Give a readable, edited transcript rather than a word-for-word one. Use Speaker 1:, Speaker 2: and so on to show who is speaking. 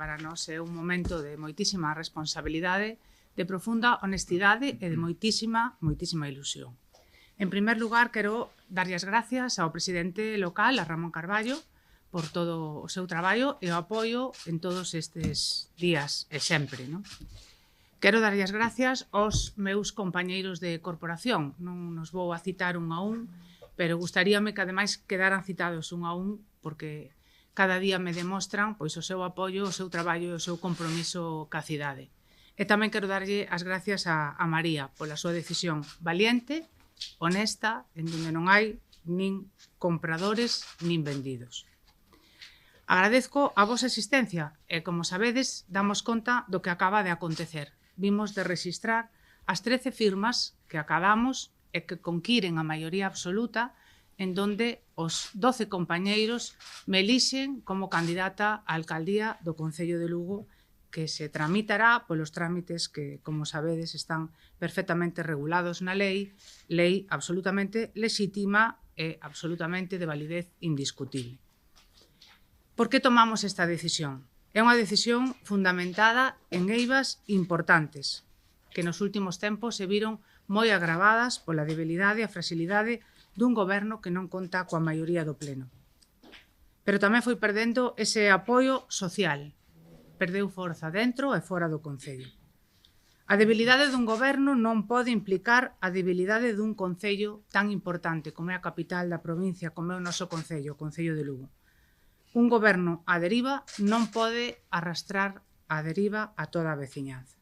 Speaker 1: para nós é un momento de moitísima responsabilidade, de profunda honestidade e de moitísima ilusión. En primer lugar, quero darlle as gracias ao presidente local, a Ramón Carballo, por todo o seu traballo e o apoio en todos estes días e sempre. Quero darlle as gracias aos meus compañeiros de corporación. Non nos vou a citar un a un, pero gustaríame que ademais quedaran citados un a un, porque cada día me demostran o seu apoio, o seu traballo e o seu compromiso ca cidade. E tamén quero darlle as gracias a María pola súa decisión valiente, honesta, en donde non hai nin compradores nin vendidos. Agradezco a vosa existencia e, como sabedes, damos conta do que acaba de acontecer. Vimos de registrar as 13 firmas que acabamos e que conquiren a maioría absoluta, en donde os 12 compañeiros me elixen como candidata á alcaldía do Concello de Lugo, que se tramitará polos trámites que, como sabedes, están perfectamente regulados na lei absolutamente lexítima e absolutamente de validez indiscutible. Por que tomamos esta decisión? É unha decisión fundamentada en eivas importantes, que nos últimos tempos se viron moi agravadas pola debilidade e a fragilidade dun goberno que non conta coa maioría do pleno. Pero tamén foi perdendo ese apoio social. Perdeu forza dentro e fora do Concello. A debilidade dun goberno non pode implicar a debilidade dun concello tan importante como é a capital da provincia, como é o noso concello, o Concello de Lugo. Un goberno á deriva non pode arrastrar a deriva a toda a veciñanza.